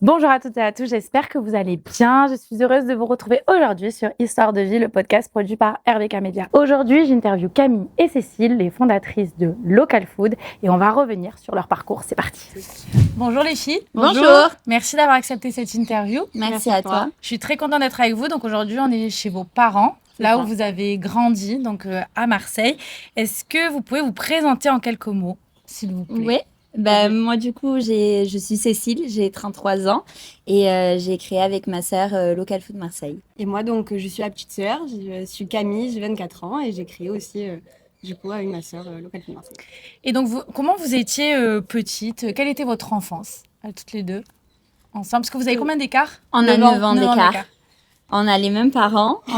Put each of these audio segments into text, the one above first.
Bonjour à toutes et à tous, j'espère que vous allez bien. Je suis heureuse de vous retrouver aujourd'hui sur Histoire de vie, le podcast produit par RBK Media. Aujourd'hui, j'interviewe Camille et Cécile, les fondatrices de Local Food, et on va revenir sur leur parcours. C'est parti. Bonjour les filles. Bonjour. Merci d'avoir accepté cette interview. Merci à toi. Je suis très contente d'être avec vous. Donc aujourd'hui, on est chez vos parents, là où vous avez grandi, donc à Marseille. Est-ce que vous pouvez vous présenter en quelques mots, s'il vous plaît? Oui. Moi, du coup, je suis Cécile, j'ai 33 ans et j'ai créé avec ma sœur Local Food Marseille. Et moi, donc, je suis la petite sœur, je suis Camille, j'ai 24 ans et j'ai créé aussi, du coup, avec ma sœur Local Food Marseille. Et donc, comment vous étiez petite? Quelle était votre enfance, à toutes les deux, ensemble? Parce que vous avez combien d'écart? On a 9 ans d'écart. On a les mêmes parents. On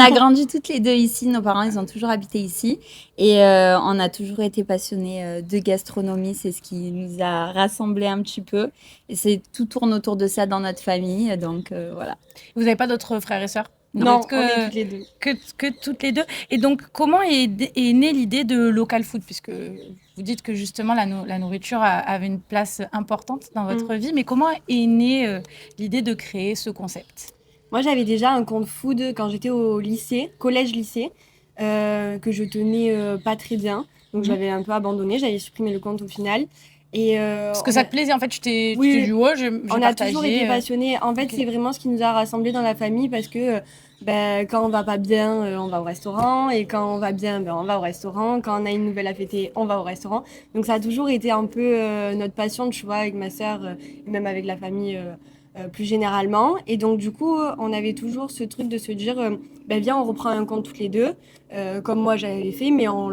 a grandi toutes les deux ici. Nos parents, ils ont toujours habité ici. Et on a toujours été passionnés de gastronomie. C'est ce qui nous a rassemblés un petit peu. Et tout tourne autour de ça dans notre famille. Donc, voilà. Vous n'avez pas d'autres frères et sœurs? Non, on est toutes les deux. Que toutes les deux. Et donc, comment est née l'idée de Local Food? Puisque vous dites que justement, la nourriture avait une place importante dans votre vie. Mais comment est née l'idée de créer ce concept? Moi, j'avais déjà un compte food quand j'étais au lycée, collège-lycée, que je tenais pas très bien. Donc, j'avais un peu abandonné, j'avais supprimé le compte au final. Et, parce que ça te plaisait, en fait, tu t'es dit, ouais, on a toujours été passionnés. En fait, c'est vraiment ce qui nous a rassemblés dans la famille parce que quand on va pas bien, on va au restaurant. Et quand on va bien, on va au restaurant. Quand on a une nouvelle à fêter, on va au restaurant. Donc, ça a toujours été un peu notre passion, tu vois, avec ma sœur et même avec la famille plus généralement. Et donc, du coup, on avait toujours ce truc de se dire, viens, on reprend un compte toutes les deux, comme moi j'avais fait, mais on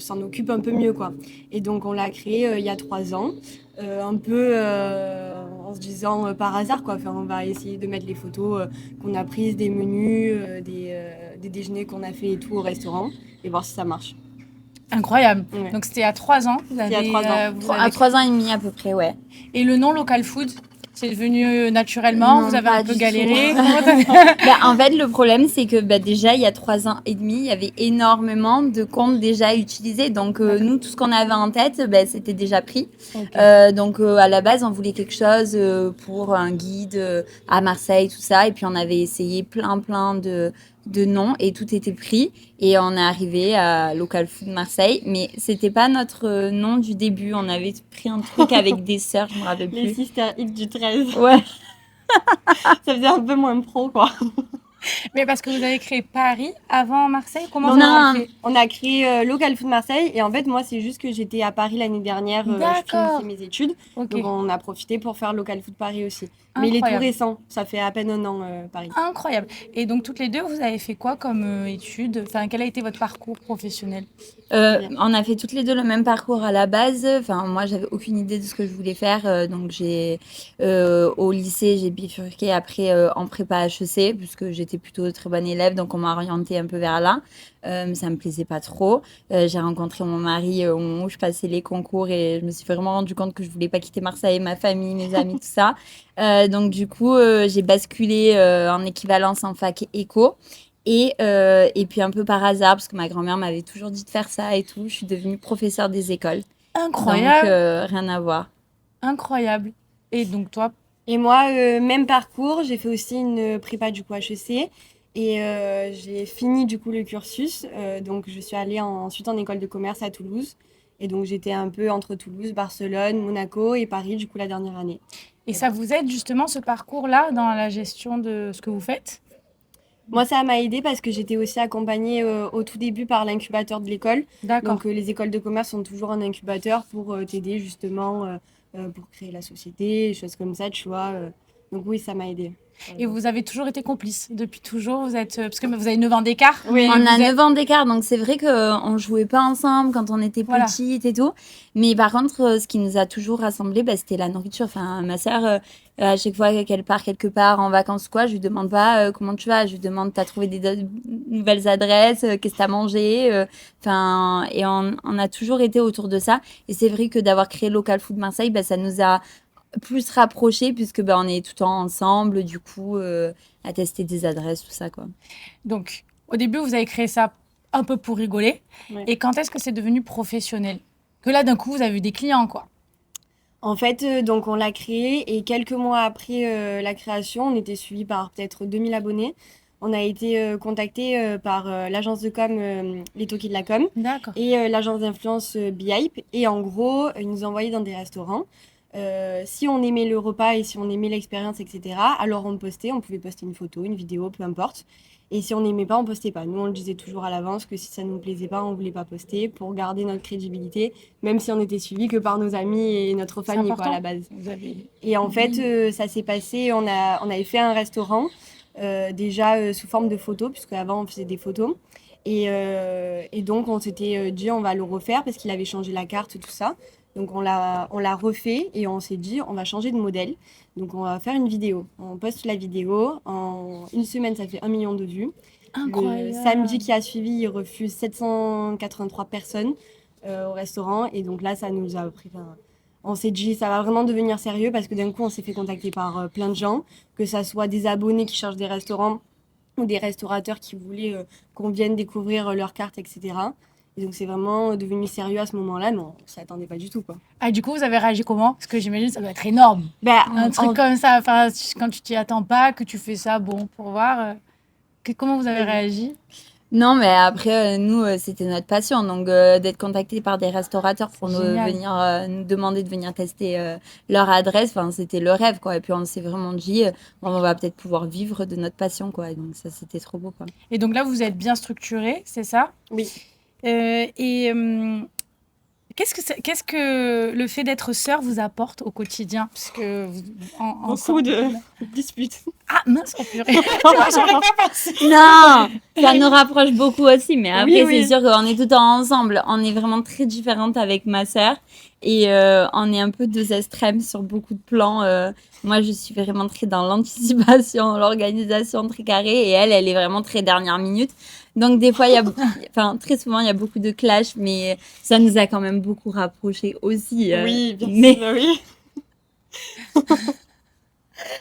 s'en occupe un peu mieux, quoi. Et donc, on l'a créé il y a 3 ans, un peu en se disant par hasard, quoi. Enfin, on va essayer de mettre les photos qu'on a prises, des menus, des déjeuners qu'on a fait et tout au restaurant, et voir si ça marche. Incroyable. Ouais. Donc, c'était à 3 ans. Il y a 3 ans. À 3 ans et demi à peu près, ouais. Et le nom Local Food, c'est devenu naturellement? Non, vous avez un peu galéré? En fait, le problème, c'est que déjà, il y a 3 ans et demi, il y avait énormément de comptes déjà utilisés. Donc, nous, tout ce qu'on avait en tête, c'était déjà pris. Okay. Donc, à la base, on voulait quelque chose pour un guide à Marseille, tout ça. Et puis, on avait essayé plein de noms et tout était pris. Et on est arrivé à Local Food Marseille. Mais c'était pas notre nom du début. On avait pris un truc avec des sœurs, je me rappelle plus. Les Sister Hit du 13. Ouais. Ça faisait un peu moins pro, quoi. Mais parce que vous avez créé Paris avant Marseille? Comment on a créé Local Food Marseille. Et en fait, moi, c'est juste que j'étais à Paris l'année dernière. Je finissais mes études. Okay. Donc, on a profité pour faire Local Food Paris aussi. Mais il est tout récent. Ça fait à peine un an, Paris. Incroyable. Et donc, toutes les deux, vous avez fait quoi comme études? Enfin, quel a été votre parcours professionnel? On a fait toutes les deux le même parcours à la base. Enfin, moi, j'avais aucune idée de ce que je voulais faire. Donc, au lycée, j'ai bifurqué après en prépa HEC, puisque j'étais plutôt très bonne élève. Donc, on m'a orientée un peu vers là. Ça me plaisait pas trop. J'ai rencontré mon mari au moment où je passais les concours et je me suis vraiment rendu compte que je voulais pas quitter Marseille, ma famille, mes amis, tout ça. Donc, du coup, j'ai basculé en équivalence en fac éco. Et puis un peu par hasard, parce que ma grand-mère m'avait toujours dit de faire ça et tout, je suis devenue professeure des écoles. Incroyable. Donc rien à voir. Incroyable. Et donc toi? Et moi, même parcours, j'ai fait aussi une prépa du coup HEC. Et j'ai fini du coup le cursus. Donc je suis allée ensuite en école de commerce à Toulouse. Et donc j'étais un peu entre Toulouse, Barcelone, Monaco et Paris du coup la dernière année. Et ça vous aide justement ce parcours-là dans la gestion de ce que vous faites? Moi, ça m'a aidée parce que j'étais aussi accompagnée au tout début par l'incubateur de l'école. D'accord. Donc, les écoles de commerce sont toujours un incubateur pour t'aider justement pour créer la société, des choses comme ça, tu vois. Donc, oui, ça m'a aidée. Et vous avez toujours été complices depuis toujours? Vous êtes parce que vous avez 9 ans d'écart. Oui, on a 9 ans d'écart, donc c'est vrai qu'on ne jouait pas ensemble quand on était petites et tout. Mais par contre, ce qui nous a toujours rassemblés, c'était la nourriture. Enfin, ma sœur, à chaque fois qu'elle part quelque part en vacances ou quoi, je lui demande pas comment tu vas. Je lui demande, t'as trouvé des nouvelles adresses, qu'est-ce que t'as mangé. Et on a toujours été autour de ça. Et c'est vrai que d'avoir créé Local Food Marseille, ça nous a plus rapprochés puisque on est tout le temps ensemble, du coup, à tester des adresses, tout ça, quoi. Donc, au début, vous avez créé ça un peu pour rigoler. Ouais. Et quand est-ce que c'est devenu professionnel? Que là, d'un coup, vous avez eu des clients, quoi. En fait, donc on l'a créé et quelques mois après la création, on était suivi par peut-être 2000 abonnés. On a été contacté par l'agence de com, Les Toquis de la Com, D'accord. et l'agence d'influence Behype. Et en gros, ils nous envoyaient dans des restaurants. Si on aimait le repas et si on aimait l'expérience, etc., alors on postait, on pouvait poster une photo, une vidéo, peu importe. Et si on n'aimait pas, on postait pas. Nous, on le disait toujours à l'avance que si ça ne nous plaisait pas, on voulait pas poster pour garder notre crédibilité, même si on était suivi que par nos amis et notre C'est famille, quoi, à important. la base. Vous avez... Et en fait, ça s'est passé, on avait fait un restaurant, déjà sous forme de photos, puisque avant on faisait des photos. Et donc, on s'était dit, on va le refaire parce qu'il avait changé la carte, tout ça. Donc, on l'a refait et on s'est dit, on va changer de modèle. Donc, on va faire une vidéo. On poste la vidéo. En une semaine, ça fait 1 million de vues. Le Incroyable. samedi qui a suivi, il refuse 783 personnes au restaurant. Et donc là, ça nous a pris... On s'est dit, ça va vraiment devenir sérieux parce que d'un coup, on s'est fait contacter par plein de gens, que ça soit des abonnés qui cherchent des restaurants ou des restaurateurs qui voulaient qu'on vienne découvrir leur carte, etc. Et donc, c'est vraiment devenu sérieux à ce moment-là, mais on ne s'y attendait pas du tout, quoi. Ah, du coup, vous avez réagi comment? Parce que j'imagine que ça doit être énorme. Bah, Un truc comme ça, enfin, quand tu t'y attends pas, que tu fais ça, bon, pour voir. Comment vous avez réagi? Non, mais après, nous, c'était notre passion. Donc, d'être contacté par des restaurateurs pour nous Génial. venir nous demander de venir tester leur adresse, enfin, c'était le rêve, quoi. Et puis, on s'est vraiment dit, bon, on va peut-être pouvoir vivre de notre passion, quoi. Et donc, ça, c'était trop beau, quoi. Et donc là, vous êtes bien structuré, c'est ça? Oui. Qu'est-ce que le fait d'être sœur vous apporte au quotidien? Parce que Beaucoup de disputes. Ah mince, oh purée. J'aurais pas pensé. Non, ça nous rapproche beaucoup aussi, mais après, Oui. c'est sûr qu'on est tout le temps ensemble. On est vraiment très différentes avec ma sœur et on est un peu deux extrêmes sur beaucoup de plans. Moi, je suis vraiment très dans l'anticipation, l'organisation très carrée et elle est vraiment très dernière minute. Donc, des fois, très souvent, il y a beaucoup de clash, mais ça nous a quand même beaucoup rapprochés aussi. Oui, bien mais... sûr, oui.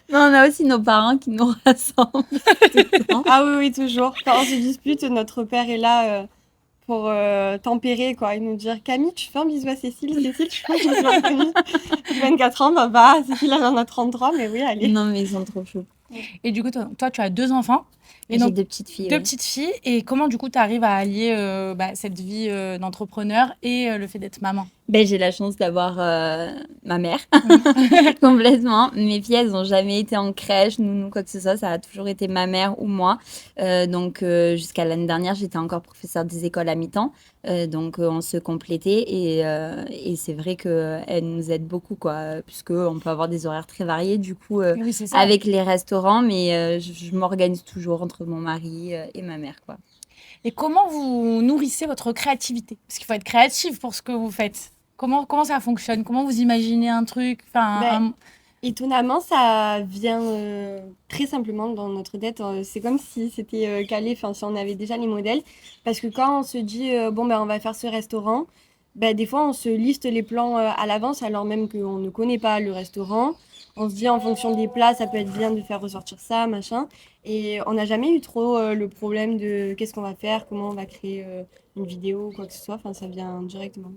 Mais on a aussi nos parents qui nous rassemblent tout le temps. Ah oui, toujours. Quand on se dispute, notre père est là pour tempérer, quoi, et nous dire, Camille, tu fais un bisou à Cécile, Cécile, tu fais un bisou à Camille. 24 ans, bah, Cécile, elle en a 33, mais oui, allez. Non, mais ils sont trop chauds. Et du coup, toi, tu as 2 enfants. Et J'ai donc, 2 petites filles. 2 ouais. petites filles. Et comment, du coup, tu arrives à allier cette vie d'entrepreneur et le fait d'être maman? Ben, j'ai la chance d'avoir ma mère complètement. Mes filles, elles n'ont jamais été en crèche, nounou, quoi que ce soit. Ça a toujours été ma mère ou moi. Donc, jusqu'à l'année dernière, j'étais encore professeure des écoles à mi-temps. Donc, on se complétait et c'est vrai qu'elle nous aide beaucoup, quoi, puisqu'on peut avoir des horaires très variés, du coup, Oui, c'est ça. avec les restaurants. Mais je m'organise toujours entre mon mari et ma mère, quoi. Et comment vous nourrissez votre créativité? Parce qu'il faut être créatif pour ce que vous faites. Comment ça fonctionne? Comment vous imaginez un truc? Enfin, Étonnamment, ça vient très simplement dans notre tête. C'est comme si c'était calé, enfin, si on avait déjà les modèles. Parce que quand on se dit, bon, ben, on va faire ce restaurant, ben, des fois, on se liste les plans à l'avance, alors même qu'on ne connaît pas le restaurant. On se dit, en fonction des plats, ça peut être bien de faire ressortir ça, machin. Et on n'a jamais eu trop le problème de qu'est-ce qu'on va faire, comment on va créer une vidéo ou quoi que ce soit. Enfin, ça vient directement.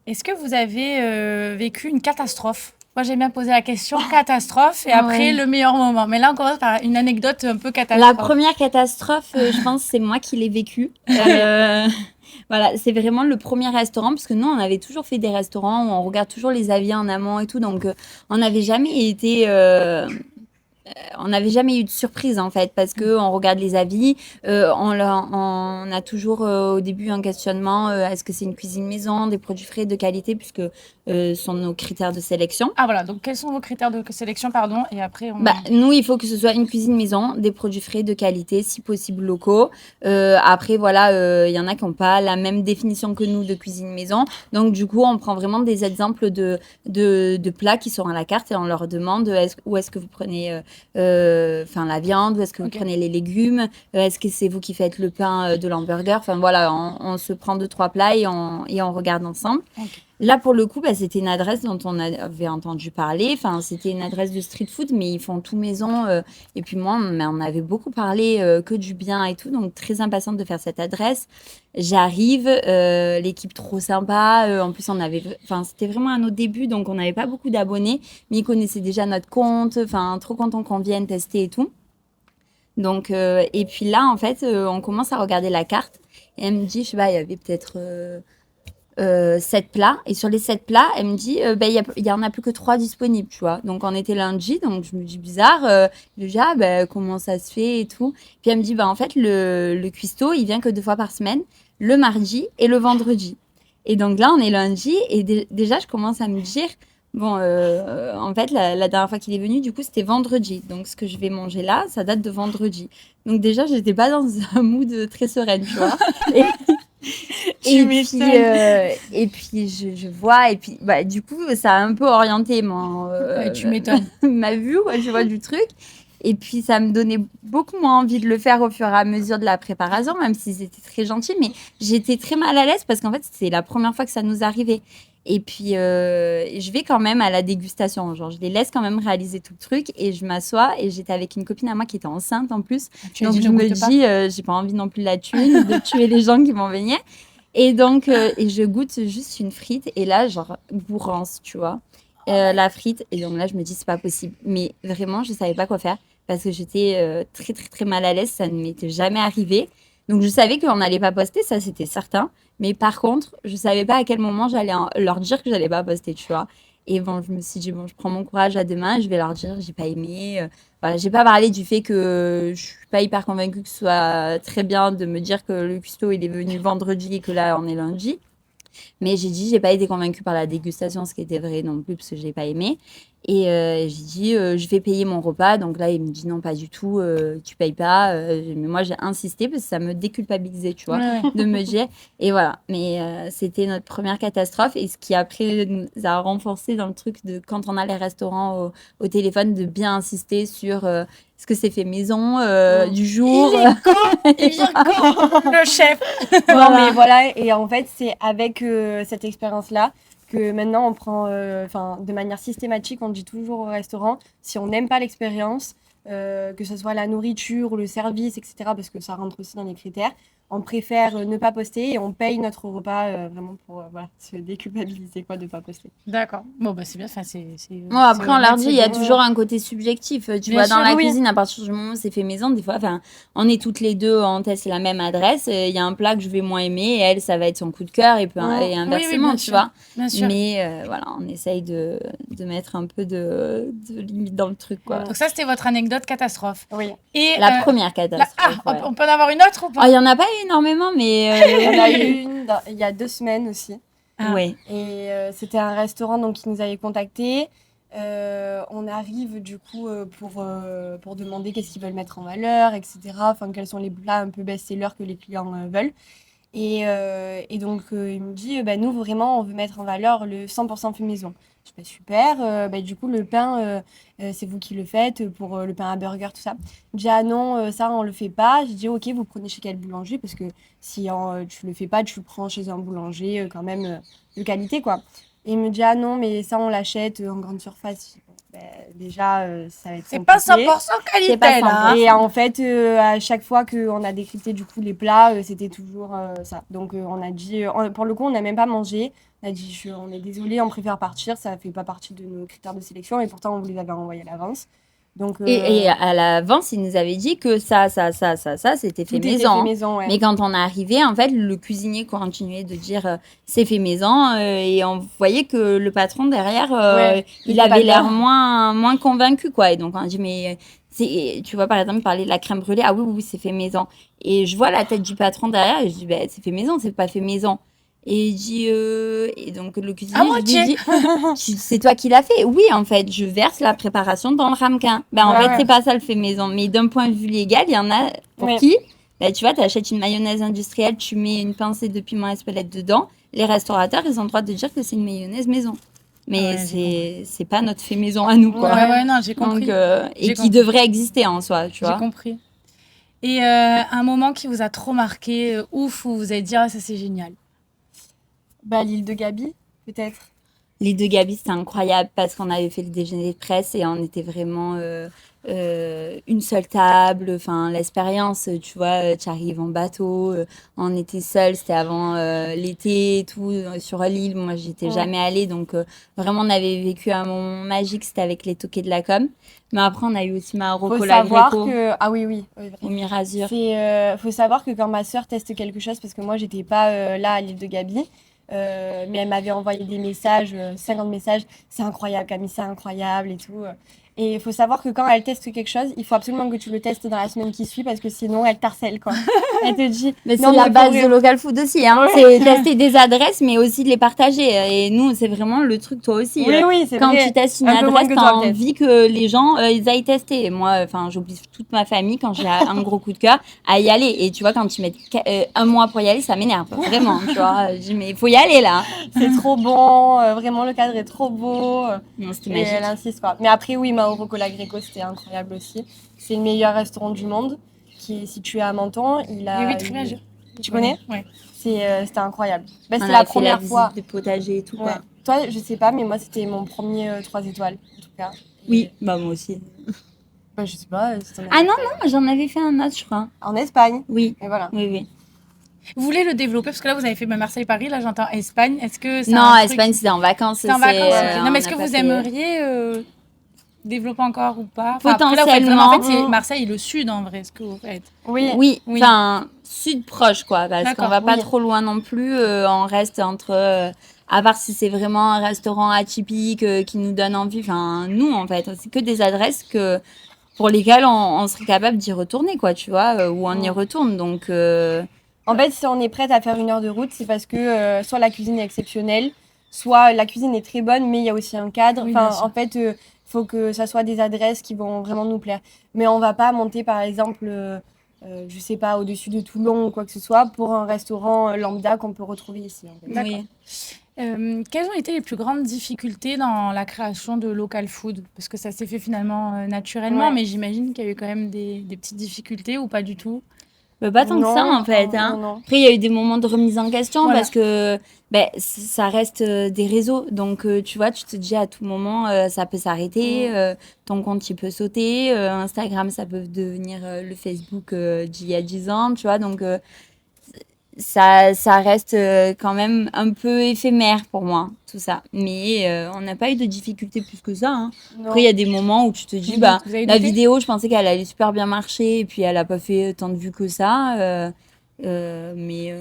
est-ce que vous avez vécu une catastrophe? Moi, j'aime bien poser la question catastrophe et après Ouais. le meilleur moment. Mais là, on commence par une anecdote un peu La catastrophe. première catastrophe, je pense, c'est moi qui l'ai vécue. Voilà, c'est vraiment le premier restaurant, parce que nous, on avait toujours fait des restaurants où on regarde toujours les avis en amont et tout, donc on n'avait jamais été... on n'avait jamais eu de surprise en fait parce que on regarde les avis, on a toujours au début un questionnement, est-ce que c'est une cuisine maison, des produits frais de qualité, puisque sont nos critères de sélection. Ah voilà, donc quels sont vos critères de sélection, pardon, et après on... Nous, il faut que ce soit une cuisine maison, des produits frais de qualité, si possible locaux. Après, voilà, il y en a qui n'ont pas la même définition que nous de cuisine maison. Donc, du coup, on prend vraiment des exemples de plats qui sont à la carte et on leur demande où est-ce que vous prenez la viande, où est-ce que vous prenez les légumes, est-ce que c'est vous qui faites le pain de l'hamburger. Enfin, voilà, on se prend 2-3 plats et on regarde ensemble. Là, pour le coup, c'était une adresse dont on avait entendu parler. Enfin, c'était une adresse de street food, mais ils font tout maison. Et puis moi, on m'en avait beaucoup parlé, que du bien et tout. Donc, très impatiente de faire cette adresse. J'arrive, l'équipe trop sympa. En plus, enfin, c'était vraiment à nos débuts, donc on n'avait pas beaucoup d'abonnés, mais ils connaissaient déjà notre compte. Enfin, trop content qu'on vienne tester et tout. Donc, et puis là, en fait, on commence à regarder la carte. Et elle me dit, je sais pas, il y avait peut-être 7 plats. Et sur les 7 plats, elle me dit, il y en a plus que 3 disponibles, tu vois. Donc, on était lundi, donc je me dis bizarre. Je lui dis, comment ça se fait et tout. Puis elle me dit, en fait, le cuistot, il vient que 2 fois par semaine, le mardi et le vendredi. Et donc là, on est lundi et déjà, je commence à me dire, bon, en fait, la dernière fois qu'il est venu, du coup, c'était vendredi. Donc, ce que je vais manger là, ça date de vendredi. Donc déjà, j'étais pas dans un mood très sereine, tu vois. Et puis je vois, et puis du coup, ça a un peu orienté Tu m'étonnes. ma vue, je vois du truc. Et puis ça me donnait beaucoup moins envie de le faire au fur et à mesure de la préparation, même si c'était très gentil. Mais j'étais très mal à l'aise parce qu'en fait, c'est la première fois que ça nous arrivait. Et puis, je vais quand même à la dégustation. Genre, je les laisse quand même réaliser tout le truc et je m'assois. Et j'étais avec une copine à moi qui était enceinte en plus. Donc, je me dis, j'ai pas envie non plus de la tuer, ni de tuer les gens qui vont venir. Et donc, et je goûte juste une frite. Et là, genre, bourrance, tu vois. La frite. Et donc là, je me dis, c'est pas possible. Mais vraiment, je savais pas quoi faire parce que j'étais très, très, très mal à l'aise. Ça ne m'était jamais arrivé. Donc, je savais qu'on n'allait pas poster, ça, c'était certain. Mais par contre, je savais pas à quel moment j'allais leur dire que j'allais pas poster, tu vois. Et bon, je me suis dit, bon, je prends mon courage à deux mains, je vais leur dire, j'ai pas aimé. Voilà, j'ai pas parlé du fait que je suis pas hyper convaincue que ce soit très bien de me dire que le cuistot, il est venu vendredi et que là, on est lundi. Mais j'ai dit, j'ai pas été convaincue par la dégustation, ce qui était vrai non plus, parce que j'ai pas aimé. Et j'ai dit, je vais payer mon repas. Donc là, il me dit, non, pas du tout, tu payes pas. Mais moi, j'ai insisté parce que ça me déculpabilisait, tu vois, de me dire. Et voilà. Mais c'était notre première catastrophe. Et ce qui après nous a renforcé dans le truc de quand on a les restaurants au téléphone, de bien insister sur est-ce que c'est fait maison du jour. Il vient quand le chef. Non, mais voilà, et en fait, c'est avec cette expérience-là que maintenant on prend, de manière systématique, on dit toujours au restaurant, si on n'aime pas l'expérience, que ce soit la nourriture ou le service, etc., parce que ça rentre aussi dans les critères, on préfère ne pas poster et on paye notre repas vraiment pour se déculpabiliser de ne pas poster. D'accord. Bon, c'est bien. Enfin, Bon, après, on leur dit, il y a toujours un côté subjectif. Tu vois, dans la cuisine, à partir du moment où c'est fait maison, des fois, on est toutes les deux, on teste la même adresse. Il y a un plat que je vais moins aimer et elle, ça va être son coup de cœur et inversement, tu vois. Bien sûr. Mais voilà, on essaye de mettre un peu de limite dans le truc, quoi. Donc ça, c'était votre anecdote catastrophe. Oui. Et la première catastrophe. On peut en avoir une autre ou pas? Il y en a pas énormément, mais il y en a eu une il y a 2 semaines aussi. Oui. Et c'était un restaurant donc, qui nous avait contactés. On arrive du coup pour demander qu'est-ce qu'ils veulent mettre en valeur, etc. Enfin, quels sont les plats un peu best-sellers que les clients veulent. Et donc, il me dit, nous, vraiment, on veut mettre en valeur le 100% fait maison. Je dis, super. Du coup, le pain, c'est vous qui le faites pour le pain à burger, tout ça. Il me dit, ah non, ça, on le fait pas. J'ai dit, ok, vous prenez chez quel boulanger? Parce que si tu le fais pas, tu le prends chez un boulanger quand même de qualité, quoi. Et il me dit, ah non, mais ça, on l'achète en grande surface. Déjà, ça va être c'est pas compliqué. 100% qualité, C'est pas 100%. là. Et en fait, à chaque fois qu'on a décrypté du coup les plats, c'était toujours ça. Donc on a dit, pour le coup, on n'a même pas mangé. On a dit, on est désolé, on préfère partir. Ça fait pas partie de nos critères de sélection et pourtant on vous les avait envoyés à l'avance. Donc, et à l'avance, ils nous avaient dit que ça, c'était fait maison. Ouais. Mais quand on est arrivé, en fait, le cuisinier continuait de dire c'est fait maison et on voyait que le patron derrière, il avait l'air moins convaincu, quoi. Et donc on a dit mais tu vois par exemple parler de la crème brûlée, ah oui, c'est fait maison. Et je vois la tête du patron derrière et je dis c'est fait maison, c'est pas fait maison. Et il dit, et donc le cuisinier, je lui dis, c'est toi qui l'as fait? Oui, en fait, je verse la préparation dans le ramequin. En fait, c'est pas ça le fait maison. Mais d'un point de vue légal, il y en a pour qui, tu vois, tu achètes une mayonnaise industrielle, tu mets une pincée de piment Espelette dedans. Les restaurateurs, ils ont le droit de dire que c'est une mayonnaise maison. Mais c'est pas notre fait maison à nous, quoi. Non, j'ai compris. Donc, qui devrait exister en soi, tu vois. J'ai compris. Et un moment qui vous a trop marqué, ouf, où vous avez dit, ça c'est génial. L'île de Gabi. peut-être. Les deux Gabi, c'était incroyable parce qu'on avait fait le déjeuner de presse et on était vraiment une seule table. Enfin, l'expérience, tu vois, tu arrives en bateau, on était seuls, c'était avant l'été et tout, sur l'île. Moi, j'étais jamais allée, donc vraiment, on avait vécu un moment magique, c'était avec les toqués de la com. Mais après, on a eu aussi Marocco, Faut la savoir Greco, que ah oui, au Mirazur. faut savoir que quand ma sœur teste quelque chose, parce que moi j'étais pas là à l'île de Gabi, mais elle m'avait envoyé des messages, 50 messages, c'est incroyable Camille, c'est incroyable et tout. Et il faut savoir que quand elle teste quelque chose, il faut absolument que tu le testes dans la semaine qui suit parce que sinon elle t'harcèle quoi. Elle te dit Mais c'est non, la mais base pour de vrai. Local Food aussi, hein. C'est tester des adresses, mais aussi de les partager. Et nous, c'est vraiment le truc, toi aussi. Oui, c'est Quand vrai. tu testes une Un peu moins adresse, que t'as toi, peut-être. envie que les gens, ils aillent tester. Et moi, enfin, j'oblige toute ma famille, quand j'ai un gros coup de cœur, à y aller. Et tu vois, quand tu mets un mois pour y aller, ça m'énerve. Vraiment, tu vois. Je dis, mais il faut y aller, là. C'est trop bon, vraiment le cadre est trop beau. Non, c'était Et magique. elle insiste quoi. Mais après oui, Mauro la Greco c'était incroyable aussi. C'est le meilleur restaurant du monde qui est situé à Menton. Il a Oui, très bien. Tu connais? Ouais. C'était incroyable. Bah, On c'était a la fait la première visite fois. des potagers et tout, Ouais. quoi. Toi, je sais pas, mais moi c'était mon premier 3 étoiles en tout cas. Oui, bah, moi aussi. Bah, je sais pas. Si t'en as Ah fait. non, j'en avais fait un autre, je crois. En Espagne. Oui, Et voilà. oui. Vous voulez le développer parce que là vous avez fait Marseille-Paris, là j'entends Espagne. Est-ce que c'est Non, un truc... Espagne, c'était en vacances. C'est en vacances, ok. Non, on mais est-ce n'a que pas vous fait, aimeriez développer encore ou pas? Enfin, après, là, vous faites Potentiellement. vraiment, en fait, c'est Marseille et le sud en vrai, ce que vous faites. Oui. Oui, Oui. enfin, sud proche, quoi, parce qu'on D'accord, va pas oui. trop loin non plus. On reste entre, à part si c'est vraiment un restaurant atypique qui nous donne envie. Enfin, nous, en fait, c'est que des adresses pour lesquelles on serait capable d'y retourner, quoi, tu vois, où on y retourne. Donc, En fait, si on est prête à faire 1 heure de route, c'est parce que soit la cuisine est exceptionnelle, soit la cuisine est très bonne, mais il y a aussi un cadre. Oui, bien sûr. En fait, faut que ça soit des adresses qui vont vraiment nous plaire. Mais on va pas monter, par exemple, je sais pas, au-dessus de Toulon ou quoi que ce soit, pour un restaurant lambda qu'on peut retrouver ici. En fait. D'accord. oui. Quelles ont été les plus grandes difficultés dans la création de Local Food? Parce que ça s'est fait finalement naturellement, Ouais. mais j'imagine qu'il y a eu quand même des petites difficultés ou pas du tout. Pas tant que ça, en fait. Non, Hein. non. Après, il y a eu des moments de remise en question Voilà. parce que ça reste des réseaux. Donc, tu vois, tu te dis à tout moment, ça peut s'arrêter, ton compte, il peut sauter, Instagram, ça peut devenir le Facebook d'il y a 10 ans, tu vois. Donc, ça reste quand même un peu éphémère pour moi, tout ça. Mais on n'a pas eu de difficultés plus que ça. Hein. Non. Après, il y a des moments où tu te dis, Vous avez la douté? vidéo, je pensais qu'elle allait super bien marcher, et puis elle n'a pas fait tant de vues que ça. Mais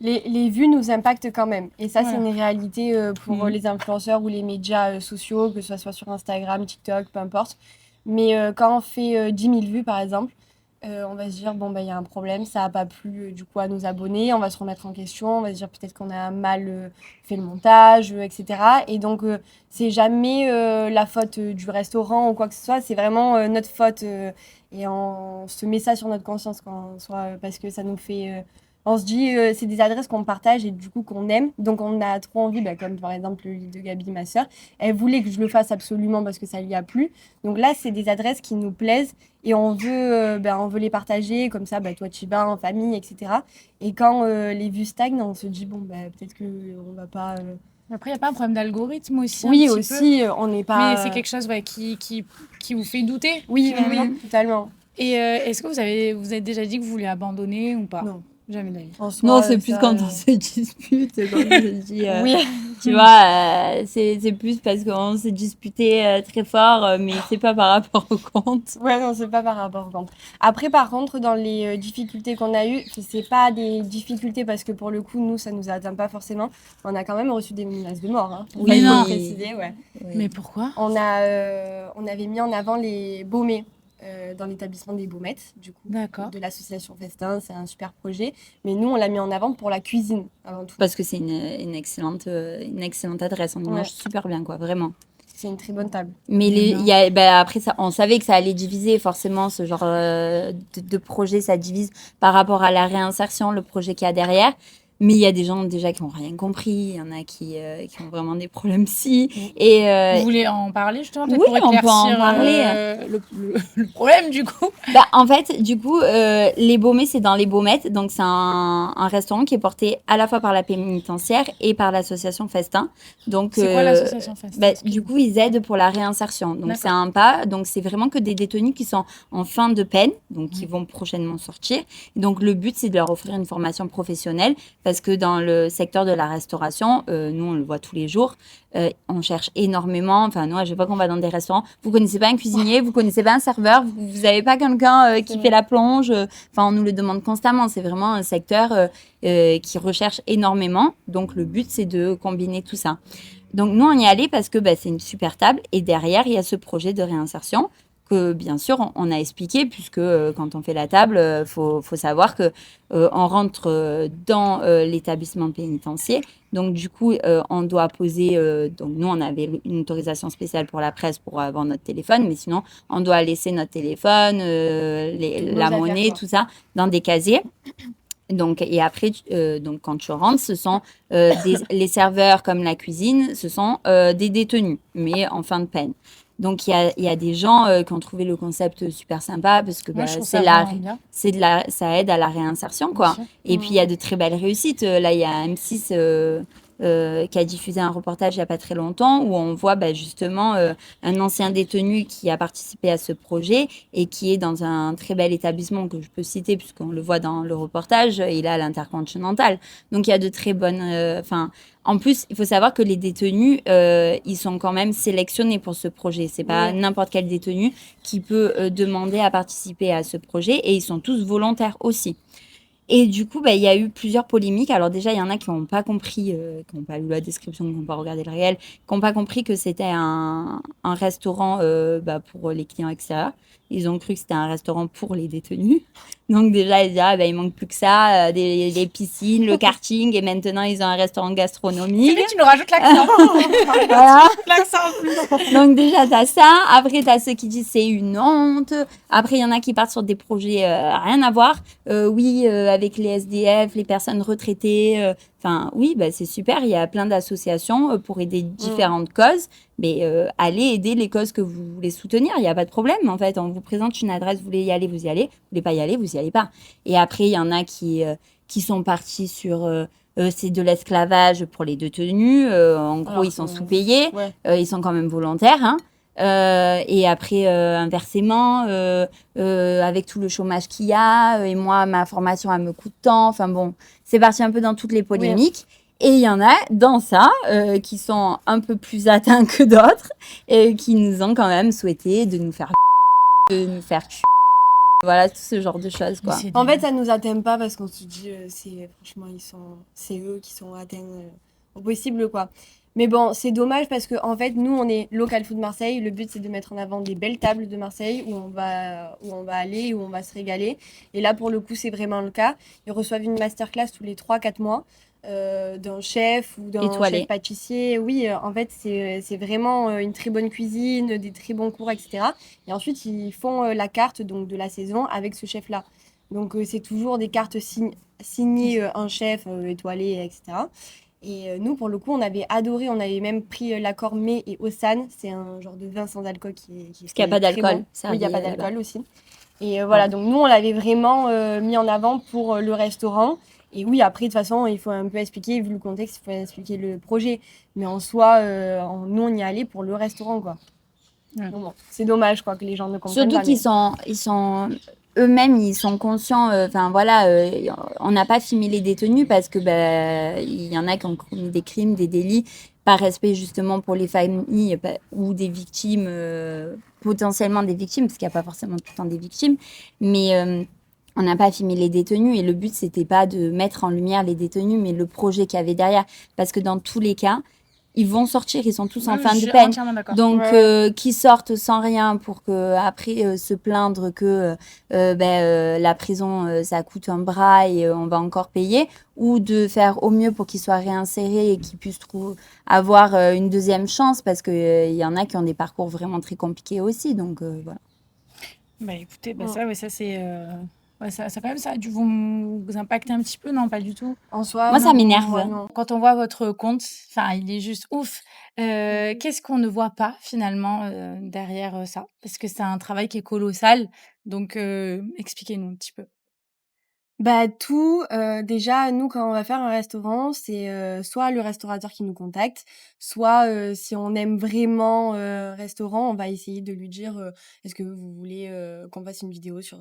Les vues nous impactent quand même. Et ça, c'est Voilà. une réalité pour Mhm. les influenceurs ou les médias sociaux, que ce soit sur Instagram, TikTok, peu importe. Mais quand on fait 10 000 vues, par exemple, on va se dire, bon, il y a un problème, ça n'a pas plu du coup à nos abonnés, on va se remettre en question, on va se dire peut-être qu'on a mal fait le montage, etc. Et donc, c'est jamais la faute du restaurant ou quoi que ce soit, c'est vraiment notre faute. Et on se met ça sur notre conscience quand soit parce que ça nous fait. On se dit, c'est des adresses qu'on partage et du coup qu'on aime. Donc on a trop envie, comme par exemple le lit de Gabi, ma sœur. Elle voulait que je le fasse absolument parce que ça lui a plu. Donc là, c'est des adresses qui nous plaisent et on veut les partager comme ça, toi tu y vas en famille, etc. Et quand les vues stagnent, on se dit, peut-être qu'on va pas. Après, il n'y a pas un problème d'algorithme aussi? Oui, un petit aussi, on n'est peu pas. Mais c'est quelque chose qui vous fait douter? Oui, finalement. totalement. Et est-ce que vous avez déjà dit que vous vouliez abandonner ou pas? Non. Jamais d'avis. En soi, non, c'est plus ça, quand on se dispute, quand on se dit, Oui. tu vois, c'est plus parce qu'on s'est disputé très fort, mais c'est pas par rapport au compte. Ouais, non, c'est pas par rapport au ventre. Après, par contre, dans les difficultés qu'on a eues, c'est pas des difficultés parce que pour le coup, nous, ça nous atteint pas forcément. On a quand même reçu des menaces de mort. Hein. Oui, Il faut non. le préciser, ouais. Oui. Mais pourquoi? On avait mis en avant les baumets dans l'établissement des Baumettes, du coup, D'accord. de l'association Festin. C'est un super projet. Mais nous, on l'a mis en avant pour la cuisine, avant tout. Parce que c'est une excellente adresse. On y mange super bien, quoi, vraiment. C'est une très bonne table. Mais après, ça, on savait que ça allait diviser forcément ce genre de projet, ça divise par rapport à la réinsertion, le projet qu'il y a derrière. Mais il y a des gens déjà qui n'ont rien compris, il y en a qui ont vraiment des problèmes psy. Et, Vous voulez en parler justement, peut-être oui, pour on peut en éclaircir parler. le problème du coup. Bah, en fait, du coup, les Baumets, c'est dans les Baumettes. Donc, c'est un restaurant qui est porté à la fois par la pénitentiaire et par l'association Festin. Donc, C'est quoi l'association Festin? bah, du coup, ils aident pour la réinsertion. Donc, c'est un pas. Donc, c'est vraiment que des détenus qui sont en fin de peine, donc qui vont prochainement sortir. Et donc, le but, c'est de leur offrir une formation professionnelle parce que dans le secteur de la restauration, nous, on le voit tous les jours, on cherche énormément. Enfin, nous, à chaque fois qu'on va dans des restaurants, vous connaissez pas un cuisinier, vous connaissez pas un serveur, vous avez pas quelqu'un qui fait la plonge. Enfin, on nous le demande constamment. C'est vraiment un secteur qui recherche énormément. Donc, le but, c'est de combiner tout ça. Donc, nous, on y est allé parce que c'est une super table. Et derrière, il y a ce projet de réinsertion que, bien sûr, on a expliqué, puisque quand on fait la table, faut savoir que on rentre dans l'établissement pénitentiaire. Donc, du coup, on doit poser... donc, nous, on avait une autorisation spéciale pour la presse pour avoir notre téléphone, mais sinon, on doit laisser notre téléphone, la monnaie, tout ça, dans des casiers. Donc, et après, donc, quand tu rentres, ce sont les serveurs comme la cuisine, ce sont des détenus, mais en fin de peine. Donc, il y a des gens qui ont trouvé le concept super sympa parce que ça aide à la réinsertion, quoi. Et puis, il y a de très belles réussites. Là, il y a M6 qui a diffusé un reportage il n'y a pas très longtemps où on voit justement un ancien détenu qui a participé à ce projet et qui est dans un très bel établissement que je peux citer puisqu'on le voit dans le reportage, il est à l'Intercontinental. Donc, il y a de très bonnes... en plus, il faut savoir que les détenus, ils sont quand même sélectionnés pour ce projet. C'est pas n'importe quel détenu qui peut demander à participer à ce projet et ils sont tous volontaires aussi. Et du coup, il y a eu plusieurs polémiques. Alors déjà, il y en a qui n'ont pas compris, qui n'ont pas lu la description, qui n'ont pas regardé le réel, qui n'ont pas compris que c'était un restaurant pour les clients extérieurs. Ils ont cru que c'était un restaurant pour les détenus. Donc déjà, ils disaient, il manque plus que ça, les piscines, le karting, et maintenant, ils ont un restaurant gastronomique. Tu nous rajoutes l'accent. Voilà. L'accent. Donc déjà, tu as ça. Après, tu as ceux qui disent c'est une honte. Après, il y en a qui partent sur des projets rien à voir. Avec les SDF, les personnes retraitées. Oui, c'est super. Il y a plein d'associations pour aider différentes causes. Mais allez aider les causes que vous voulez soutenir. Il n'y a pas de problème. En fait, on vous présente une adresse, vous voulez y aller, vous y allez. Vous voulez pas y aller, vous y allez pas. Et après, il y en a qui sont partis sur... c'est de l'esclavage pour les détenus. En gros, ils sont sous-payés. Ils sont quand même volontaires. Hein. Et après, inversement, avec tout le chômage qu'il y a, et moi, ma formation, elle me coûte tant. Enfin bon, c'est parti un peu dans toutes les polémiques. Oui. Et il y en a dans ça qui sont un peu plus atteints que d'autres et qui nous ont quand même souhaité de nous faire voilà, tout ce genre de choses, quoi. En fait, ça nous atteint pas parce qu'on se dit, franchement, c'est eux qui sont atteints au possible, quoi. Mais bon, c'est dommage parce que en fait, nous, on est Local Food Marseille. Le but, c'est de mettre en avant des belles tables de Marseille où on va aller, où on va se régaler. Et là, pour le coup, c'est vraiment le cas. Ils reçoivent une masterclass tous les 3-4 mois d'un chef ou d'un chef pâtissier. Oui, en fait, c'est vraiment une très bonne cuisine, des très bons cours, etc. Et ensuite, ils font la carte donc, de la saison avec ce chef-là. Donc, c'est toujours des cartes signées un chef étoilé, etc. Et nous, pour le coup, on avait adoré, on avait même pris l'accord Mets et Ossane. C'est un genre de vin sans alcool qui parce qu'il n'y a pas d'alcool. Bon. Oui, il n'y a pas d'alcool aussi. Et voilà, donc nous, on l'avait vraiment mis en avant pour le restaurant. Et oui, après, de toute façon, il faut un peu expliquer, vu le contexte, il faut expliquer le projet. Mais en soi, nous, on y allait pour le restaurant, quoi. Ouais. Donc bon, c'est dommage, quoi, que les gens ne comprennent pas. Surtout qu'ils sont eux-mêmes, ils sont conscients. On n'a pas filmé les détenus parce que il y en a qui ont commis des crimes, des délits, par respect justement pour les familles ou des victimes, potentiellement des victimes, parce qu'il n'y a pas forcément tout le temps des victimes, mais on n'a pas filmé les détenus et le but, c'était pas de mettre en lumière les détenus, mais le projet qu'il y avait derrière. Parce que dans tous les cas, ils vont sortir, ils sont tous en fin de peine. Donc, qui sortent sans rien pour que après se plaindre que la prison, ça coûte un bras et on va encore payer, ou de faire au mieux pour qu'ils soient réinsérés et qu'ils puissent avoir une deuxième chance, parce qu'il y en a qui ont des parcours vraiment très compliqués aussi. Donc, voilà. Écoutez, ça c'est... Ouais, ça quand même, ça a dû vous impacter un petit peu, non, pas du tout? En soi, Moi, ça non, m'énerve. moi, non. Quand on voit votre compte, enfin, il est juste ouf. Mmh. Qu'est-ce qu'on ne voit pas finalement, derrière, ça? Parce que c'est un travail qui est colossal, donc expliquez-nous un petit peu. Bah, tout, déjà, nous, quand on va faire un restaurant, c'est, soit le restaurateur qui nous contacte, soit, si on aime vraiment, restaurant, on va essayer de lui dire, «Est-ce que vous voulez, qu'on fasse une vidéo sur,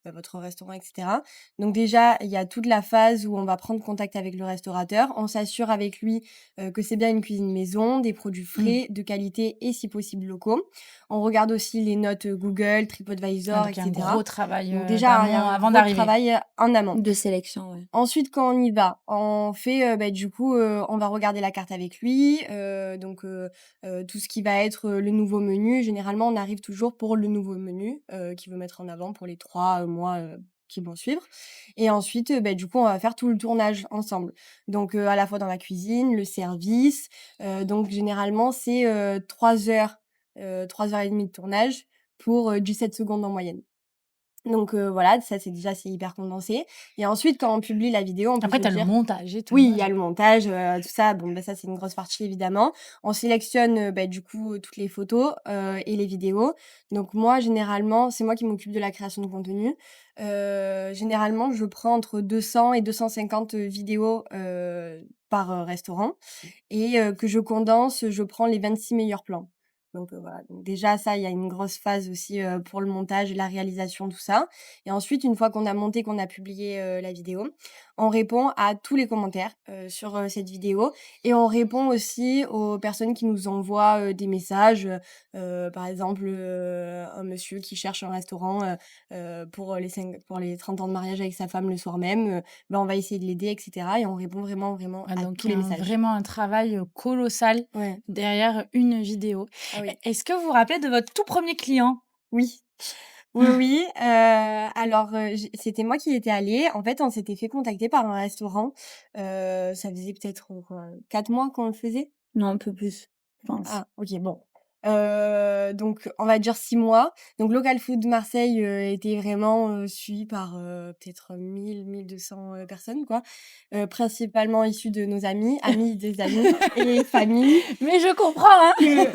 bah, votre restaurant?» et cetera. Donc déjà, il y a toute la phase où on va prendre contact avec le restaurateur. On s'assure avec lui, que c'est bien une cuisine maison, des produits Mmh. frais, de qualité et si possible locaux. On regarde aussi les notes, Google, Ah TripAdvisor et donc il y a un gros cetera. travail, Donc déjà, il y a d'amont un avant gros d'arriver. travail, en amont. De sélection, ouais. Ensuite, quand on y va, on fait, bah, du coup, on va regarder la carte avec lui, tout ce qui va être, le nouveau menu. Généralement, on arrive toujours pour le nouveau menu, qu'il veut mettre en avant pour les 3 mois, qui vont suivre et ensuite, bah, du coup, on va faire tout le tournage ensemble. Donc, à la fois dans la cuisine, le service, donc généralement, c'est, 3 heures et demie de tournage pour, 17 secondes en moyenne. Donc voilà, ça c'est hyper condensé et ensuite quand on publie la vidéo, on peut Après se tu as le dire montage et tout, oui, il y ouais. a le montage, tout ça, bon, bah, ça c'est une grosse partie évidemment. On sélectionne, bah, du coup, toutes les photos, et les vidéos. Donc moi généralement, c'est moi qui m'occupe de la création de contenu. Généralement, je prends entre 200 et 250 vidéos, par, restaurant et que je condense, je prends les 26 meilleurs plans. Donc voilà, donc déjà ça, il y a une grosse phase aussi, pour le montage, la réalisation, tout ça et ensuite une fois qu'on a monté, qu'on a publié, la vidéo, on répond à tous les commentaires, sur, cette vidéo et on répond aussi aux personnes qui nous envoient, des messages, par exemple, un monsieur qui cherche un restaurant, pour les 30 ans de mariage avec sa femme le soir même, bah, on va essayer de l'aider et cetera et on répond vraiment, vraiment Ouais, à donc tous il y les a messages. vraiment un travail, colossal Ouais. derrière une vidéo. Ah oui. Est-ce que vous vous rappelez de votre tout premier client? Oui. Oui, oui, alors, c'était moi qui étais allée. En fait, on s'était fait contacter par un restaurant, ça faisait peut-être, 4 mois qu'on le faisait? Non, un peu plus, je pense. Ah OK, bon. Donc on va dire 6 mois. Donc Local Food Marseille, était vraiment, suivi par, peut-être 1 200 personnes quoi, principalement issues de nos amis, amis des amis et famille. Mais je comprends, hein!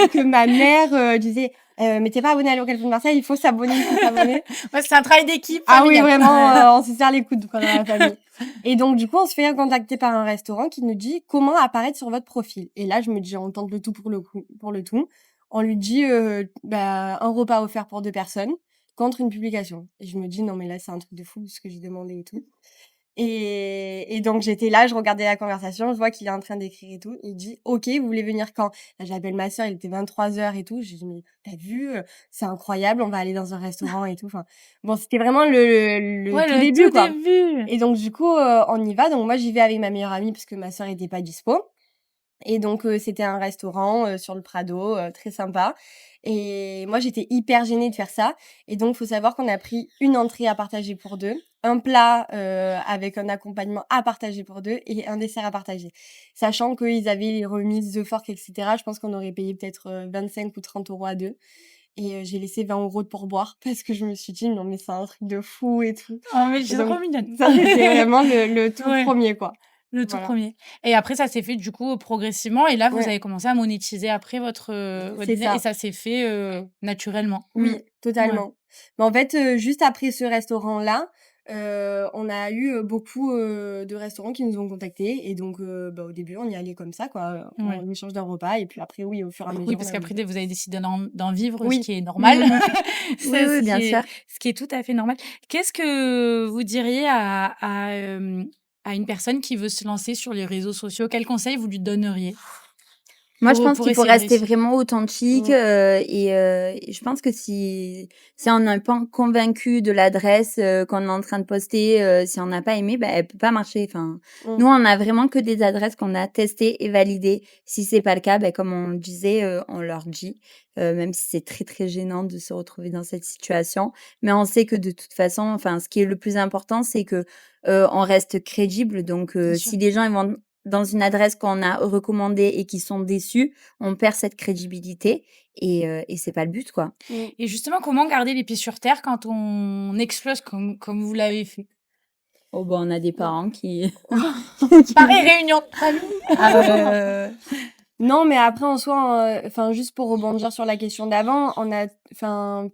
Que ma mère, disait: «Mais tu pas abonné à Local Food Marseille, il faut s'abonner, il faut s'abonner». Ouais, c'est un travail d'équipe Ah oui, familial. vraiment, Ouais. on se serre les coudes quoi dans la famille et donc du coup, on se fait contacter par un restaurant qui nous dit: «Comment apparaître sur votre profil?» et là, je me dis: «On tente le tout pour le tout». On lui dit, bah, un repas offert pour 2 personnes contre une publication et je me dis: «Non mais là, c'est un truc de fou ce que j'ai demandé et tout». Et donc j'étais là, je regardais la conversation, je vois qu'il est en train d'écrire et tout. Il dit: «OK, vous voulez venir quand?» Là, j'appelle ma sœur, il était 23h et tout. J'ai dit: «Mais tu as vu, c'est incroyable, on va aller dans un restaurant et tout». Enfin, bon, c'était vraiment le Ouais, tout le début, tout quoi début! et donc du coup, on y va. Donc moi, j'y vais avec ma meilleure amie parce que ma sœur était pas dispo. Et donc c'était un restaurant, sur le Prado, très sympa et moi j'étais hyper gênée de faire ça et donc faut savoir qu'on a pris une entrée à partager pour 2, un plat, avec un accompagnement à partager pour 2 et un dessert à partager. Sachant qu'ils avaient les remises The Fork et cetera, je pense qu'on aurait payé peut-être, 25 ou 30 € à 2 et j'ai laissé 20 € de pourboire parce que je me suis dit: «Non mais c'est un truc de fou et tout» Oh, mais je et suis trop donc mignonne. ça c'était vraiment le tout Ouais, premier quoi. le tout Voilà. premier. Et après ça s'est fait du coup progressivement et là vous Ouais, avez commencé à monétiser après votre c'est business et ça. ça s'est fait, naturellement? Oui, Ouais. totalement. Mais en fait, juste après ce restaurant-là, on a eu, beaucoup, de restaurants qui nous ont contactés et donc bah, au début, on y allait comme ça, quoi, Ouais. en échange d'un repas et puis après, oui, au fur et à Oui, mesure, on parce a qu'après augmenté. vous avez décidé d'en vivre, ce Oui. qui est normal. Mmh. Oui, C'est oui, bien sûr. ce qui est tout à fait normal. Qu'est-ce que vous diriez à une personne qui veut se lancer sur les réseaux sociaux? Quels conseils vous lui donneriez Moi, je pense pour qu'il faut essayer de rester réussir? vraiment authentique, Mmh. et je pense que si on n'est pas convaincu de l'adresse, qu'on est en train de poster, si on n'a pas aimé, bah, elle peut pas marcher. Enfin, Mmh. nous, on a vraiment que des adresses qu'on a testées et validées. Si c'est pas le cas, bah, comme on le disait, on leur dit, même si c'est très, très gênant de se retrouver dans cette situation. Mais on sait que de toute façon, enfin, ce qui est le plus important, c'est que, on reste crédible. Donc, Bien sûr. si les gens ils vont dans une adresse qu'on a recommandée et qui sont déçus, on perd cette crédibilité et c'est pas le but, quoi. Et justement, comment garder les pieds sur terre quand on explose comme vous l'avez fait? Oh, bah, on a des parents qui Pareil, réunion de famille. Non, mais après en soi, enfin juste pour rebondir sur la question d'avant,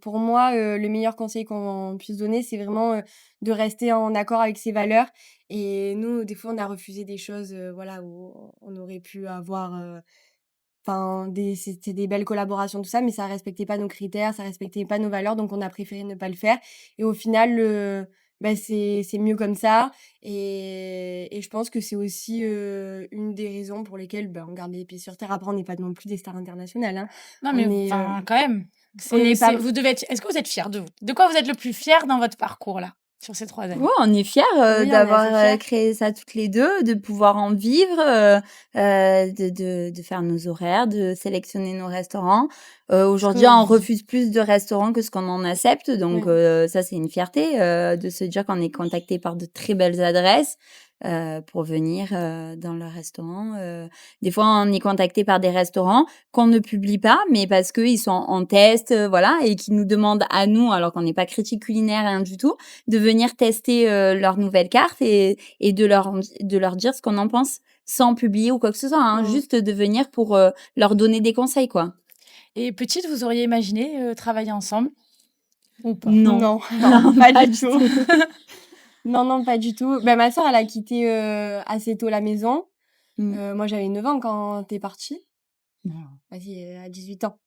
pour moi, le meilleur conseil qu'on puisse donner, c'est vraiment, de rester en accord avec ses valeurs. Et nous, des fois, on a refusé des choses, voilà, où on aurait pu avoir, c'était des belles collaborations, tout ça, mais ça respectait pas nos critères, ça respectait pas nos valeurs, donc on a préféré ne pas le faire. Et au final, c'est mieux comme ça. Et je pense que c'est aussi, une des raisons pour lesquelles, on garde les pieds sur terre. Après, on n'est pas non plus des stars internationales, hein. Non, mais On est, quand même. on n'est pas Vous devez être. Est-ce que vous êtes fiers de vous? De quoi vous êtes le plus fiers dans votre parcours là, sur ces 3 années? Ouais, on est fiers Oui, on est assez d'avoir fiers. créé ça toutes les deux, de pouvoir en vivre, de faire nos horaires, de sélectionner nos restaurants. Aujourd'hui, on refuse plus de restaurants que ce qu'on en accepte, donc ça, c'est une fierté de se dire qu'on est contacté par de très belles adresses pour venir dans leur restaurant. Des fois, on est contacté par des restaurants qu'on ne publie pas, mais parce qu'ils sont en test, voilà, et qui nous demandent à nous, alors qu'on n'est pas critique culinaire, rien du tout, de venir tester leur nouvelle carte et de leur dire ce qu'on en pense sans publier ou quoi que ce soit, hein, juste de venir pour leur donner des conseils, quoi. Et petite, vous auriez imaginé travailler ensemble ou pas? Non. Non, non, pas du tout. Non, non, pas du tout. Ma sœur, elle a quitté, assez tôt la maison. Moi, j'avais 9 ans quand tu es partie. Vas-y, à 18 ans.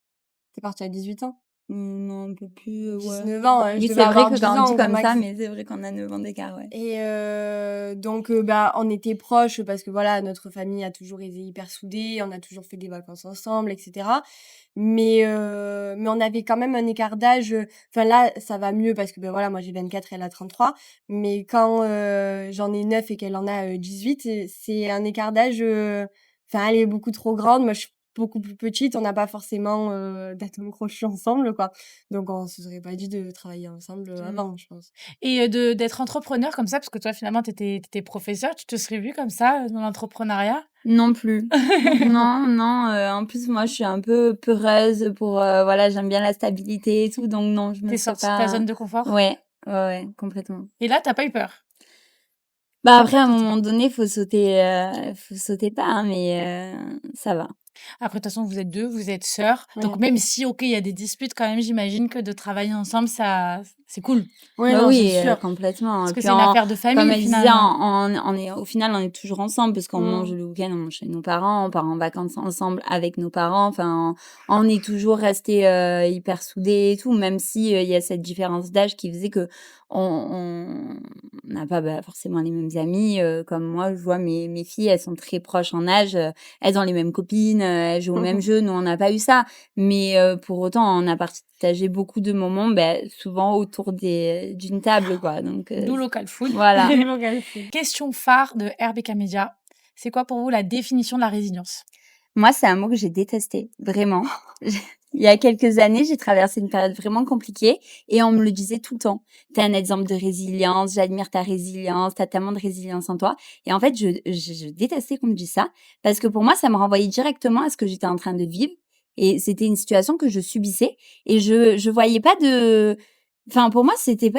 Tu es partie à 18 ans? Non, un peu plus, ouais. 19 ans, je Oui, devais c'est vrai avoir que 10 quand on ans dit au comme grand ça, max. mais c'est vrai qu'on a 9 ans d'écart, ouais. Et donc on était proches parce que voilà, notre famille a toujours été hyper soudée, on a toujours fait des vacances ensemble, et cetera. Mais on avait quand même un écart d'âge, enfin là, ça va mieux parce que, voilà, moi j'ai 24, elle a 33. Mais quand, j'en ai 9 et qu'elle en a, 18, c'est un écart d'âge, elle est beaucoup trop grande. Moi, je suis beaucoup plus petite. On n'a pas forcément, d'atomes crochus ensemble, quoi. Donc on se serait pas dit de travailler ensemble, avant, je pense. Et d'être entrepreneur comme ça, parce que toi finalement t'étais professeur, tu te serais vue comme ça dans l'entrepreneuriat? Non plus. Non, non, en plus, moi, je suis un peu peureuse pour, voilà, j'aime bien la stabilité et tout, donc non, je me T'es serais sortie de ta pas zone de confort? ouais, ouais, complètement. Et là, t'as pas eu peur? Bah, après, à un moment donné, faut sauter le pas, hein, mais ça va. Après, de toute façon, vous êtes 2, vous êtes sœurs. Ouais. Donc, même si, OK, il y a des disputes quand même, j'imagine que de travailler ensemble, ça, c'est cool. Ouais, Bah non, oui, c'est sûr. complètement. Parce Et que puis c'est une affaire de comme famille, elle disait, finalement. on est, au final, on est toujours ensemble parce qu'on mange le week-end, on mange chez nos parents, on part en vacances ensemble avec nos parents. Enfin, on est toujours restés hyper soudés et tout, même si il y a cette différence d'âge qui faisait que on n'a pas forcément les mêmes amis. Comme moi, je vois mes filles, elles sont très proches en âge, elles ont les mêmes copines, elles jouent au même jeu. Nous, on n'a pas eu ça. Mais pour autant, on a partagé beaucoup de moments, souvent autour d'une table, quoi. Donc, D'où Local Food. voilà. Question phare de RBK Media. C'est quoi pour vous la définition de la résilience? Moi, c'est un mot que j'ai détesté, vraiment. Il y a quelques années, j'ai traversé une période vraiment compliquée et on me le disait tout le temps. T'es un exemple de résilience, j'admire ta résilience, t'as tellement de résilience en toi. Et en fait, je détestais qu'on me dise ça parce que pour moi, ça me renvoyait directement à ce que j'étais en train de vivre et c'était une situation que je subissais et je voyais pas de... Enfin, pour moi, c'était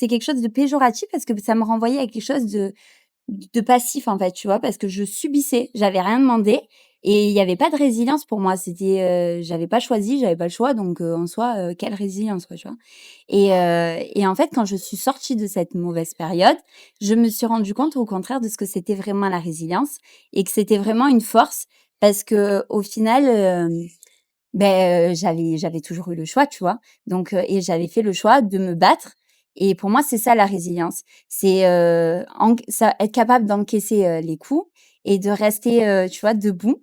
quelque chose de péjoratif parce que ça me renvoyait à quelque chose de passif, en fait, tu vois, parce que je subissais, j'avais rien demandé et il y avait pas de résilience pour moi. C'était, j'avais pas choisi, j'avais pas le choix, donc en soi, quelle résilience, quoi, tu vois? Et en fait, quand je suis sortie de cette mauvaise période, je me suis rendu compte, au contraire, de ce que c'était vraiment la résilience et que c'était vraiment une force parce que au final, j'avais toujours eu le choix, tu vois? Donc et j'avais fait le choix de me battre et pour moi, c'est ça la résilience. C'est, être capable d'encaisser, les coups et de rester, tu vois, debout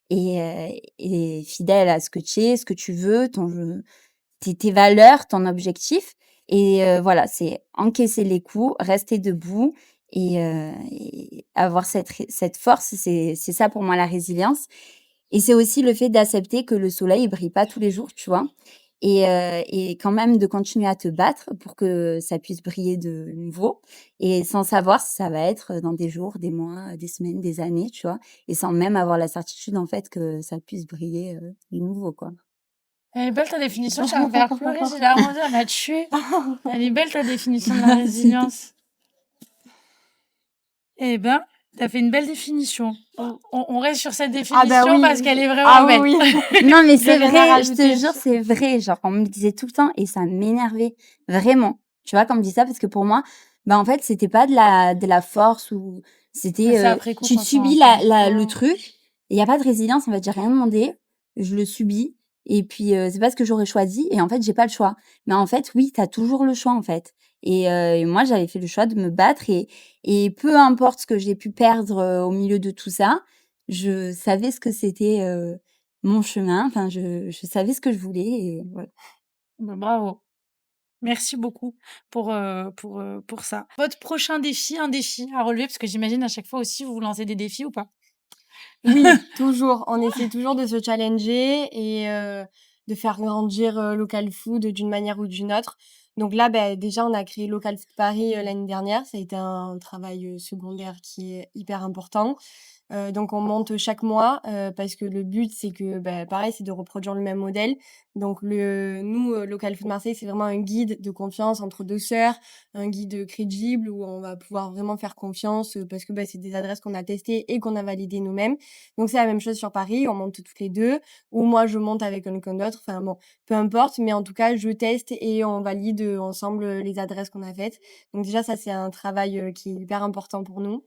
et fidèle à ce que tu es, ce que tu veux, tes valeurs, ton objectif et voilà, c'est encaisser les coups, rester debout et avoir cette force, c'est ça pour moi la résilience et c'est aussi le fait d'accepter que le soleil il brille pas tous les jours, tu vois? et quand même de continuer à te battre pour que ça puisse briller de nouveau et sans savoir si ça va être dans des jours, des mois, des semaines, des années, tu vois? Et sans même avoir la certitude, en fait, que ça puisse briller, de nouveau, quoi. Elle est belle ta définition, tu vas me faire pleurer, j'ai la rangée, elle m'a tuée. Elle est belle ta définition de la Merci. résilience. Eh ben, t'as fait une belle définition. On reste sur cette définition Ah bah oui. parce qu'elle est vraiment Ah belle. oui, oui. Non, mais J'ai c'est rien à vrai, je rajouter. te jure, c'est vrai. Genre, on me le disait tout le temps et ça m'énervait vraiment. Tu vois, quand on me dit ça, parce que pour moi, en fait, c'était pas de la force ou c'était, C'est après coup tu qu'on s'en subis rend compte. le truc. Il y a pas de résilience, en fait, j'ai rien demandé. Je le subis et puis, c'est pas ce que j'aurais choisi et en fait, j'ai pas le choix. Mais en fait, oui, tu as toujours le choix, en fait. Et moi, j'avais fait le choix de me battre et peu importe ce que j'ai pu perdre, au milieu de tout ça, je savais ce que c'était, mon chemin, enfin je savais ce que je voulais et voilà. Bah, bravo. Merci beaucoup pour ça. Votre prochain défi, un défi à relever, parce que j'imagine à chaque fois aussi vous vous lancez des défis ou pas? Oui, toujours. On essaie toujours de se challenger et de faire grandir, Local Food d'une manière ou d'une autre. Donc là, déjà, on a créé Local Food Paris, l'année dernière. Ça a été un travail, secondaire qui est hyper important. Donc on monte chaque mois, parce que le but, c'est que, pareil, c'est de reproduire le même modèle. Donc nous, Local Food Marseille, c'est vraiment un guide de confiance entre 2 sœurs, un guide, crédible où on va pouvoir vraiment faire confiance, parce que, c'est des adresses qu'on a testées et qu'on a validées nous-mêmes. Donc c'est la même chose sur Paris, on monte toutes les 2 ou moi je monte avec quelqu'un d'autre, enfin bon, peu importe, mais en tout cas, je teste et on valide, ensemble, les adresses qu'on a faites. Donc déjà ça, c'est un travail, qui est hyper important pour nous.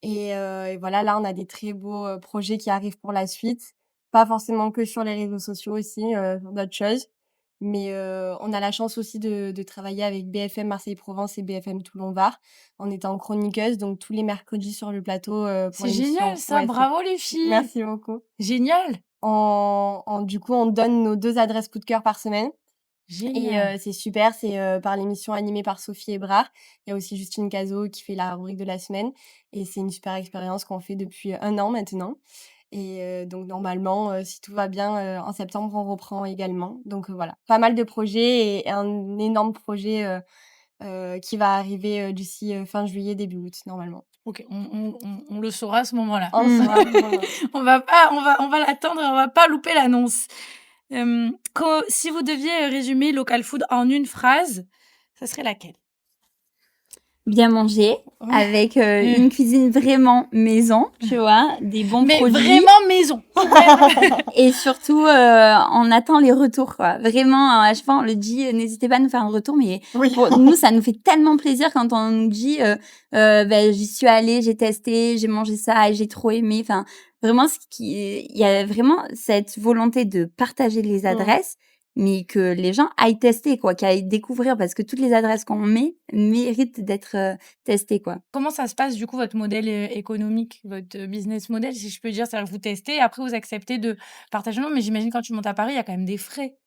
Et voilà, là, on a des très beaux, projets qui arrivent pour la suite. Pas forcément que sur les réseaux sociaux aussi, sur d'autres choses. Mais on a la chance aussi de travailler avec BFM Marseille-Provence et BFM Toulon-Var en étant chroniqueuse, donc tous les mercredis sur le plateau, pour C'est génial l'émission. ça, Ouais, c'est bravo les filles! merci beaucoup. Génial! Du coup, on donne nos 2 adresses coup de cœur par semaine. Et Génial! c'est super, c'est, par l'émission animée par Sophie Hébrard. Il y a aussi Justine Cazot qui fait la rubrique de la semaine et c'est une super expérience qu'on fait depuis 1 an maintenant et donc normalement, si tout va bien, en septembre, on reprend également. Donc voilà, pas mal de projets et un énorme projet, qui va arriver, d'ici, fin juillet, début août, normalement. OK, on le saura à ce moment-là. On Mmh. saura à ce moment-là. On va l'attendre et on va pas louper l'annonce. Si vous deviez, résumer Local Food en une phrase, ça serait laquelle? Bien manger Oui. avec, une cuisine vraiment maison, tu vois? Des bons Mais produits vraiment maison! et surtout, on attend les retours, quoi. Vraiment, à chaque fois, on le dit, n'hésitez pas à nous faire un retour, mais Oui. pour nous, ça nous fait tellement plaisir quand on nous dit, «J'y suis allée, j'ai testé, j'ai mangé ça et j'ai trop aimé». Enfin, vraiment il y a vraiment cette volonté de partager les Mmh. adresses, mais que les gens aillent tester, quoi, qu'ils aillent découvrir parce que toutes les adresses qu'on met méritent d'être, testées, quoi. Comment ça se passe du coup votre modèle, économique, votre, business model si je peux dire? C'est-à-dire que vous testez et après vous acceptez de partager non, mais j'imagine quand tu montes à Paris, il y a quand même des frais.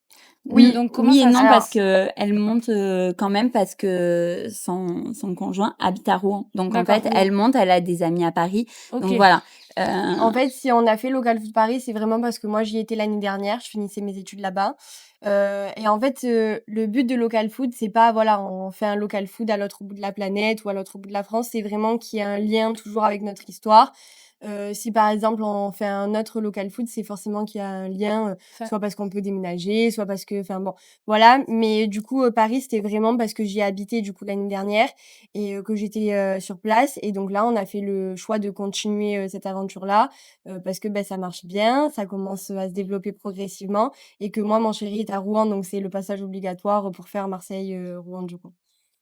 Oui, Donc comment oui et ça se non Alors parce passe? qu'elle monte, quand même parce que son conjoint habite à Rouen. Donc en D'accord, fait, elle monte, elle a des amis à Paris. Donc OK. voilà, en fait, si on a fait Local Food Paris, c'est vraiment parce que moi, j'y étais l'année dernière, je finissais mes études là-bas. Et en fait, le but de Local Food, c'est pas, voilà, on fait un local food à l'autre bout de la planète ou à l'autre bout de la France, c'est vraiment qu'il y a un lien toujours avec notre histoire. Si par exemple, on fait un autre local food, c'est forcément qu'il y a un lien, Ça soit parce qu'on peut déménager, soit parce que enfin bon, voilà. Mais du coup, Paris, c'était vraiment parce que j'y ai habité, du coup, l'année dernière et que j'étais, sur place et donc là, on a fait le choix de continuer, cette aventure-là, parce que, ça marche bien, ça commence, à se développer progressivement et que moi, mon chéri est à Rouen, donc c'est le passage obligatoire, pour faire Marseille, Rouen, du coup.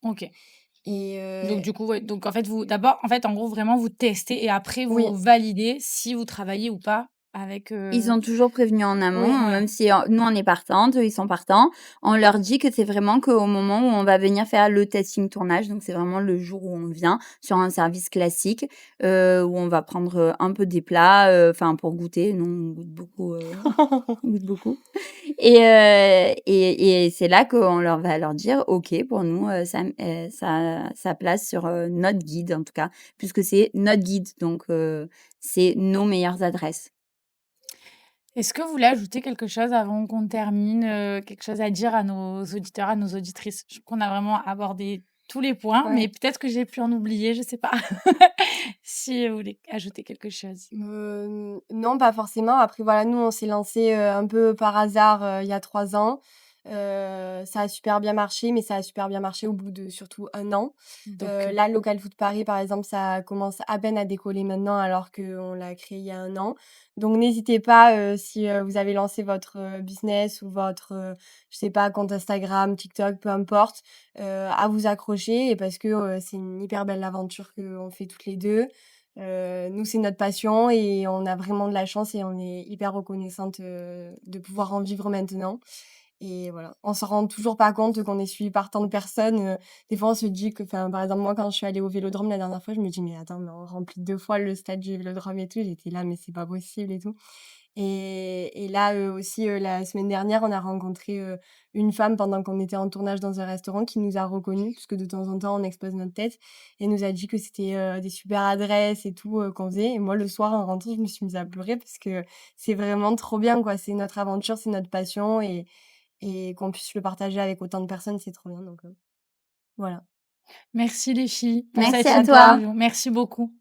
OK. Et Donc du coup, ouais, donc en fait, vous d'abord, en fait, en gros, vraiment, vous testez et après oui, vous validez si vous travaillez ou pas avec, ils ont toujours prévenu en amont, oui, ouais. même si, nous on est partantes, eux ils sont partants. On leur dit que c'est vraiment qu'au moment où on va venir faire le testing tournage, donc c'est vraiment le jour où on vient sur un service classique, où on va prendre, un peu des plats, enfin pour goûter. Nous on goûte beaucoup, on goûte beaucoup et c'est là qu'on leur va leur dire: «OK, pour nous, ça place sur, notre guide», en tout cas, puisque c'est notre guide, donc c'est nos meilleures adresses. Est-ce que vous voulez ajouter quelque chose avant qu'on termine, quelque chose à dire à nos auditeurs, à nos auditrices? Je trouve qu'on a vraiment abordé tous les points, mais Ouais. peut-être que j'ai pu en oublier, je sais pas. Si vous voulez ajouter quelque chose? Non, pas forcément. Après voilà, nous, on s'est lancé un peu par hasard, il y a 3 ans. Ça a super bien marché, mais ça a super bien marché au bout de surtout 1 an. Donc Là, Local Food Paris, par exemple, ça commence à peine à décoller maintenant alors qu'on l'a créé il y a 1 an. Donc n'hésitez pas, si, vous avez lancé votre, business ou votre, je sais pas, compte Instagram, TikTok, peu importe, à vous accrocher et parce que, c'est une hyper belle aventure qu'on fait toutes les 2. Nous, c'est notre passion et on a vraiment de la chance et on est hyper reconnaissante, de pouvoir en vivre maintenant et voilà. On s'en rend toujours pas compte qu'on est suivi par tant de personnes, des fois, on se dit que enfin, par exemple, moi, quand je suis allée au Vélodrome la dernière fois, je me dis: «Mais attends, mais on remplit 2 fois le stade du Vélodrome et tout». J'étais là: «Mais c'est pas possible et tout». Et là, aussi, la semaine dernière, on a rencontré, une femme pendant qu'on était en tournage dans un restaurant qui nous a reconnus, parce que de temps en temps, on expose notre tête et nous a dit que c'était, des super adresses et tout, qu'on faisait et moi, le soir, en rentrant, je me suis mise à pleurer parce que c'est vraiment trop bien, quoi. C'est notre aventure, c'est notre passion et qu'on puisse le partager avec autant de personnes, c'est trop bien donc voilà. merci les filles pour Merci cette à toi. interview. Merci beaucoup.